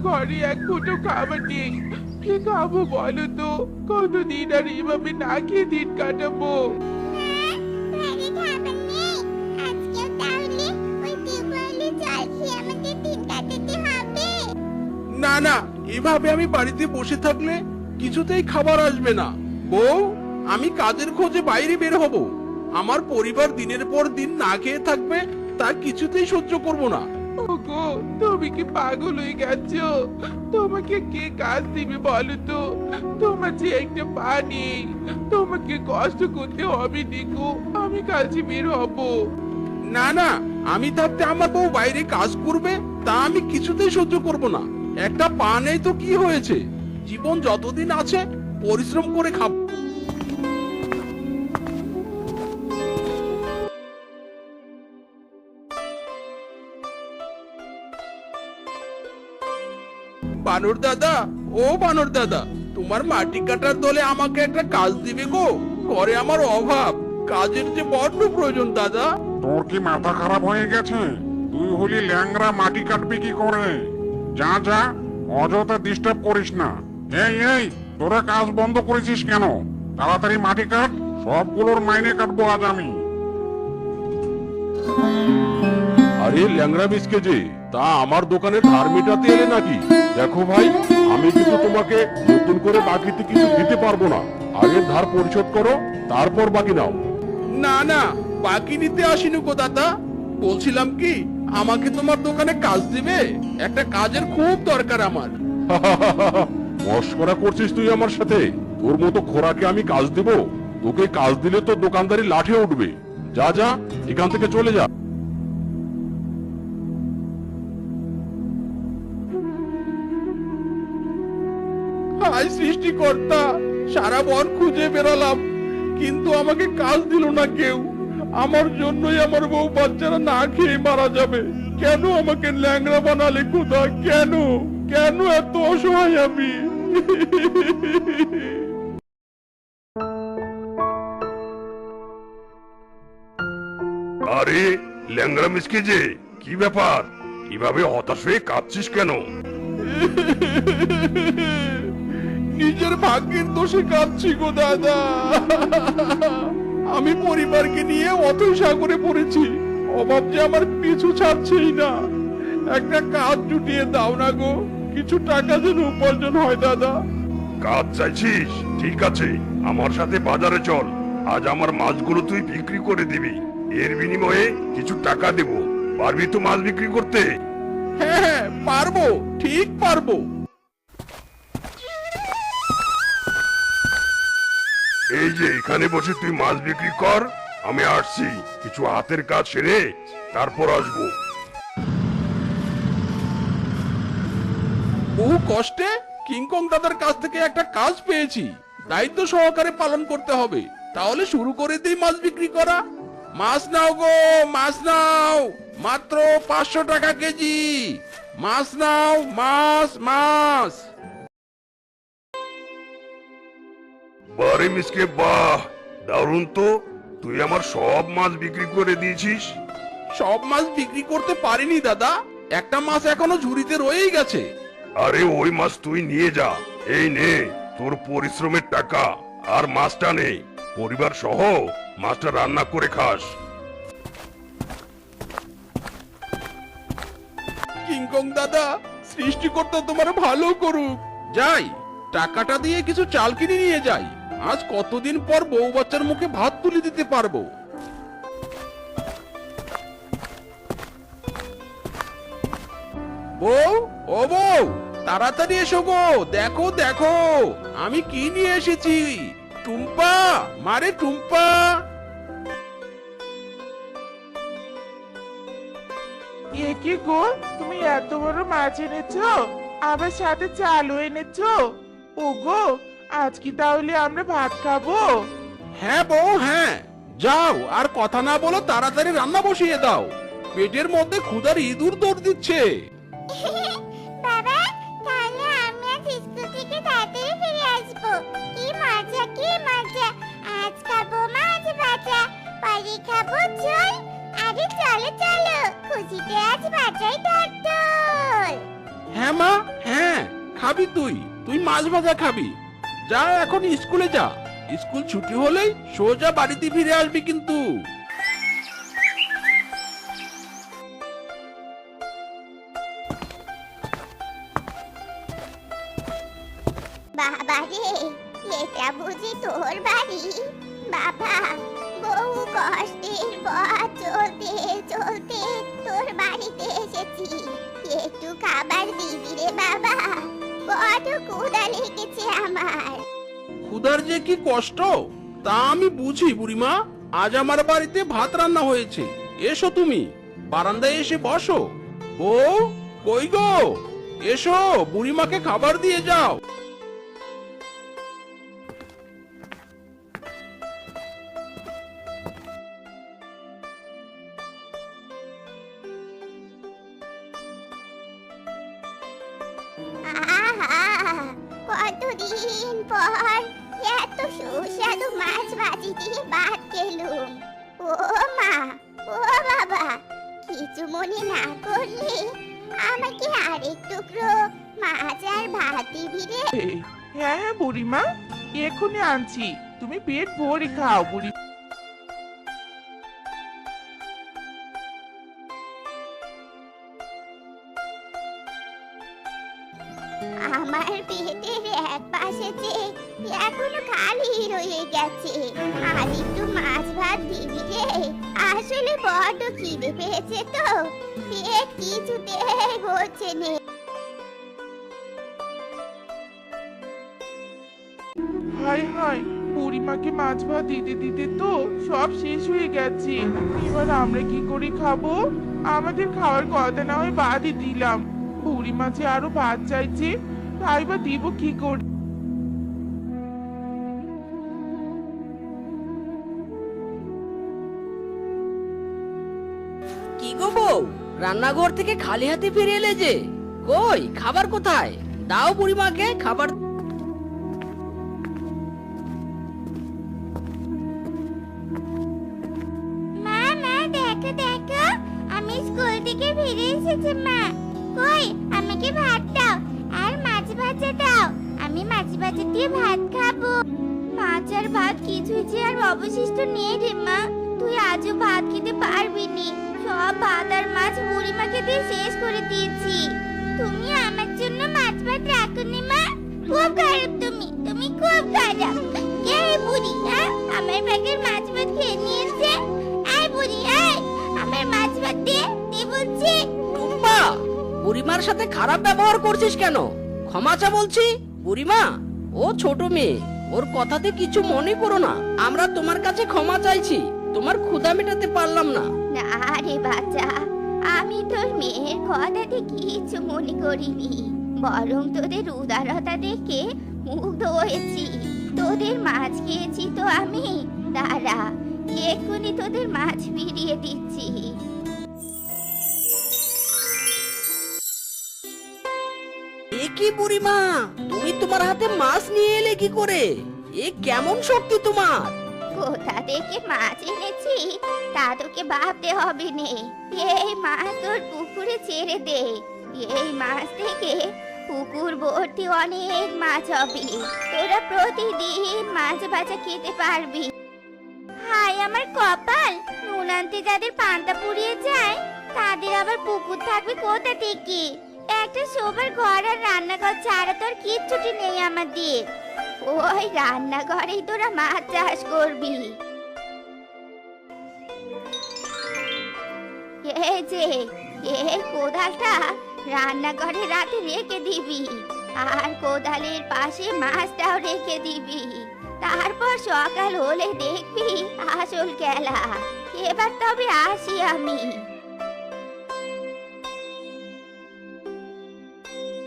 ঘরে এক ফুটো খাবার নেই। কি খাবো বলো তো? কতদিন আর এইভাবে না খেয়ে দিন কাটাবো? ঘরে খাবার নেই। আজকেও তাহলে ওই টিউবওয়েলে জল খেয়ে আমাদের দিন কাটাতে হবে। না না, এভাবে আমি বাড়িতে বসে থাকলে কিছুতেই খাবার আসবে না। বউ, আমি কাজের খোঁজে বাইরে বের হব। আমার পরিবার দিনের পর দিন না খেয়ে থাকবে, তা কিছুতেই সহ্য করব না। ওগো, তুমি কি পাগল হয়ে গেছো? তোমাকে কে কাজ দিবে বলো তো? তোমার যে একটা পা নেই, তোমাকে কষ্ট করতে হবে দেখো। আমি কাজে বের হব। না না, আমি থাকতে আমার বউ বাইরে কাজ করবে, তা আমি কিছুতেই সহ্য করব না। একটা পা নেই তো কি হয়েছে? জীবন যতদিন আছে পরিশ্রম করে খাবো। বানর দাদা, ও বানর দাদা, তোমার মাটি কাটার দলে আমাকে একটা কাজ দিবে গো। ঘরে আমার অভাব, কাজের যে বড্ড প্রয়োজন দাদা। তোর কি মাথা খারাপ হয়ে গেছে? তুই হলি ল্যাংড়া, মাটি কাটবি কি করে? যা যা, অযথা ডিস্টার্ব করিস না। এই তোরা কাজ বন্ধ করেছিস কেন? তাড়াতাড়ি মাটি কাট, সবগুলোর মাইনে কাটবো আজ আমি। আরে ল্যাংড়া মিসকে যে, তা আমার দোকানে ধার মেটাতে এলে নাকি? দেখো ভাই, আমি কিন্তু তোমাকে নতুন করে বাকিতে কিছু দিতে পারবো না। আগের ধার পরিশোধ করো, তারপর বাকি নাও। না না, বাকি নিতে আসিনি গো দাদা। বলছিলাম কি, আমাকে তোমার দোকানে কাজ দিবে? একটা কাজের খুব দরকার আমার। মস্করা করছিস তুই আমার সাথে? তোর মতো খোরাকে আমি কাজ দেব? তোকে কাজ দিলে তো দোকানদারি লাঠে উঠবে। যা যা, এখান থেকে চলে যা। হায় সৃষ্টিকর্তা, সারা বন খুঁজে বেড়ালাম, কিন্তু আমাকে কাজ দিল না কেউ। আমার জন্যই আমার বউ বাচ্চারা না খেয়ে মারা যাবে। কেন আমাকে ল্যাংড়া বানালে খোদা? কেন কেন এত অসহায় আমি? আরে ল্যাংড়া মিসকে যে, কি ব্যাপার? কিভাবে হতাশ হয়ে কাঁদছিস কেন? নিজের ভাগ্যের দোষে কাঁদছি গো দাদা। আমি পরিবারকে নিয়ে অথৈ সাগরে পড়েছি। অভাব যে আমার পিছু ছাড়ছেই না। একটা কাজ জুটিয়ে দাও না গো, কিছু টাকা যেন উপার্জন হয় দাদা। কাজ চাইছিস? ঠিক আছে, আমার সাথে বাজারে চল। আজ আমার মাছগুলো তুই বিক্রি করে দিবি। এর বিনিময়ে কিছু টাকা দেব। পারবি তো মাছ বিক্রি করতে? হ্যাঁ হ্যাঁ, পারবো, ঠিক পারবো। এই যে এখানে বসে তুই মাছ বিক্রি কর, আমি আসছি। কিছু হাতের কাজ সেরে তারপর আসবো। বহু কষ্টে কিংকং দাদার কাছ থেকে একটা কাজ পেয়েছি, দায়িত্ব সহকারে পালন করতে হবে। তাহলে শুরু করে দিই মাছ বিক্রি করা। মাছ নাও গো, মাছ নাও, মাত্র 500 টাকা কেজি। মাছ নাও, মাছ মাছ। বারে মিসকে বাহ, দারুণ তো। তুই আমার সব মাছ বিক্রি করে দিয়েছিস। সব মাছ বিক্রি করতে পারিনি দাদা, একটা মাছ এখনো ঝুড়িতে রয়েই গেছে। আরে ওই মাছ তুই নিয়ে যা। এই নে তোর পরিশ্রমের টাকা। আর মাছটা নে, পরিবার সহ মাছটা রান্না করে খাস। কিংকং দাদা, সৃষ্টিকর্তা তোমার ভালো করুক। যাই, টাকাটা দিয়ে কিছু চাল কিনে নিয়ে যাই। আজ কতদিন পর বউ বাচ্চার মুখে ভাত তুলে দিতে পারবো। বউ, ও বউ, তাড়াতাড়ি এসো গো। দেখো দেখো, আমি কি নিয়ে এসেছি। টুম্পা, মারে টুম্পা। এ কি গো, তুমি এত বড় মাছ এনেছো, আবার সাথে চালও এনেছো? ওগো, আজ কি তাহলে আমরা ভাত খাবো? হ্যাঁ বউ হ্যাঁ, যাও আর কথা না বলো, তাড়াতাড়ি রান্না বসিয়ে দাও। পেটের মধ্যে ক্ষুধার ইঁদুর দৌড় দিচ্ছে। বাবা, তাহলে আমি আজ স্কুল থেকে তাড়াতাড়ি ফিরে আসবো। কি মজা, কি মজা! আজ খাবো মাছ ভাজা, পরে খাবো ঝোল। আরে চলো চলো, খুশিতে আজ বাজাই ঢাকঢোল। হ্যাঁ মা, হ্যাঁ খাবি তুই, তুই মাছ ভাজা খাবি। যা এখন স্কুলে যা, স্কুল ছুটি হলেই সোজা বাড়িতে ফিরে আসবি কিন্তু। বাবা রে, এটা বুঝি তোর বাড়ি? বাবা, বহু কষ্টের পথ চলতে চলতে তোর বাড়িতে এসেছি, একটু খাবার দিবি রে বাবা, বড় ক্ষুধা লেগেছে আমার। ক্ষুধার যে কি কষ্ট তা আমি বুঝি বুড়িমা। আজ আমার বাড়িতে ভাত রান্না হয়েছে, এসো তুমি বারান্দায় এসে বসো। বউ কই গো, এসো বুড়িমাকে খাবার দিয়ে যাও। আহা, কতদিন পর এত সুস্বাদু মাছ ভাজি দিয়ে ভাত খেলুম। ও মা, ও বাবা, কিছু মনে না করলে আমাকে আরেক টুকরো মাছ আর ভাত দিবি রে? হ্যাঁ হ্যাঁ বুড়িমা, এক্ষুনি আনছি, তুমি পেট ভরে খাও বুড়ি। আমার পেটের এক পাশে যে এখনো খালি রয়ে গেছে, আর একটু মাছ ভাত দিবি রে? আসলে বড্ড খিদে পেয়েছে তো, পেট কিছুতেই ভরছে নে। হায় হায়, বুড়িমাকে মাছ ভাত দিতে দিতে তো সব শেষ হয়ে গেছে। এবার আমরা কি করে খাবো? আমাদের খাওয়ার কথা না হয় বাদই দিলাম, বুড়িমা যে আরো ভাত চাইছে, তাই বা দিব কি করে? কি গো বউ, রান্নাঘর থেকে খালি হাতে ফিরে এলে যে? কই খাবার কোথায়? দাও বুড়িমাকে খাবার। মা, মা, দেখো দেখো, আমি স্কুল থেকে ফিরে এসেছি মা। কই, আমাকে ভাত দাও আর মাছ ভাজা দাও, আমি মাছ ভাজা দিয়ে ভাত খাবো। মাছ আর ভাত কিছুই যে আর অবশিষ্ট নেই রে মা, তুই আজও ভাত খেতে পারবি নি, সব ভাত আর মাছ বুড়িমাকে দিয়ে শেষ করে দিয়েছি। তুমি আমার জন্য মাছ ভাত রাখোনি মা, খুব খারাপ তুমি, তুমি খুব খারাপ। কে বুড়ি, হ্যাঁ আমার ভাগের মাছ ভাত খেয়ে নিয়েছে? আয় বুড়ি আয়, আমার মাছ ভাত দে, দে বলছি। টুম্পা, বুড়িমার সাথে খারাপ ব্যবহার করছিস কেন? ক্ষমা চা বলছি। বুড়িমা, ও ছোট মেয়ে, ওর কথাতে কিছু মনে করো না, আমরা তোমার কাছে ক্ষমা চাইছি, তোমার ক্ষুধা মেটাতে পারলাম না। না রে বাচ্চা, আমি তোর মেয়ের কথাতে কিছু মনে করিনি, বরং তোদের উদারতা দেখে মুগ্ধ হয়েছি। তোদের মাছ খেয়েছি তো আমি, দাঁড়া এক্ষুনি তোদের মাছ ফিরিয়ে দিচ্ছি। এ কি বুড়িমা, তুমি তোমার হাতে মাছ নিয়ে এলে কি করে? এ কেমন শক্তি তোমার? কোথা থেকে মাছ এনেছি তা তোকে ভাবতে হবে নে, এই মাছ তোর পুকুরে ছেড়ে দে, এই মাছ থেকে পুকুর ভর্তি অনেক মাছ হবে, তোরা প্রতিদিন মাছ ভাজা খেতে পারবি। হায় আমার কপাল, নুন আনতে যাদের পান্তা পুড়িয়ে যায় তাদের আবার পুকুর থাকবে কোথা থেকে? একটা শোবার ঘর আর রান্নাঘর ছাড়া তোর কিচ্ছুটি নেই আমাদের, ওই রান্নাঘরেই তোরা মাছ চাষ করবি। এই যে এই কোদালটা রান্নাঘরে রাতে রেখে দিবি, আর কোদালের পাশে মাছটাও রেখে দিবি, তারপর সকাল হলে দেখবি আসল খেলা। এবার তবে আসি আমি।